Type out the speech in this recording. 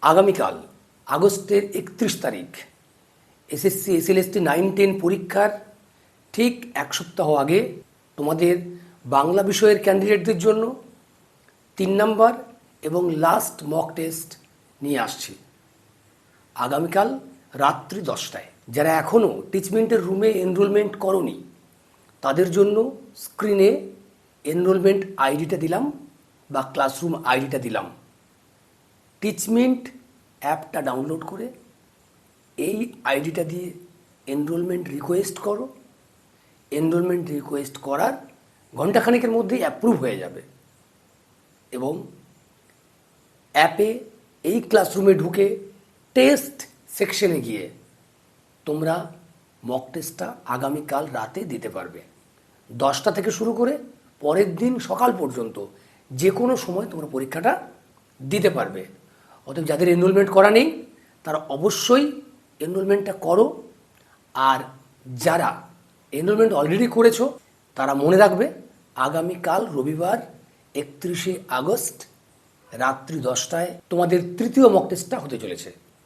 আগামীকাল আগস্টের 31 তারিখ এসএসসি এসএলএসটি 9-10 পরীক্ষার ঠিক এক সপ্তাহ আগে তোমাদের বাংলা বিষয়ের ক্যান্ডিডেটদের জন্য 3 নাম্বার এবং লাস্ট মক টেস্ট নিয়ে আসছি আগামীকাল রাত্রি 10টায়। যারা এখনও টিচমেন্টের রুমে এনরোলমেন্ট করনি তাদের জন্য স্ক্রিনে এনরোলমেন্ট আইডিটা দিলাম বা ক্লাসরুম আইডিটা দিলাম। টিচমেন্ট অ্যাপটা ডাউনলোড করে এই আইডিটা দিয়ে এনরোলমেন্ট রিকোয়েস্ট করো। এনরোলমেন্ট রিকোয়েস্ট করার ঘণ্টাখানেকের মধ্যেই অ্যাপ্রুভ হয়ে যাবে এবং অ্যাপে এই ক্লাসরুমে ঢুকে টেস্ট সেকশনে গিয়ে তোমরা মক টেস্টটা আগামীকাল রাতে দিতে পারবে। 10টা থেকে শুরু করে পরের দিন সকাল পর্যন্ত যে কোনো সময় তোমরা পরীক্ষাটা দিতে পারবে। অতএব যাদের এনরোলমেন্ট করা নেই তারা অবশ্যই এনরোলমেন্টটা করো, আর যারা এনরোলমেন্ট অলরেডি করেছো তারা মনে রাখবে আগামীকাল রবিবার 31শে আগস্ট রাত্রি 10টায় তোমাদের তৃতীয় মক টেস্টটা হতে চলেছে।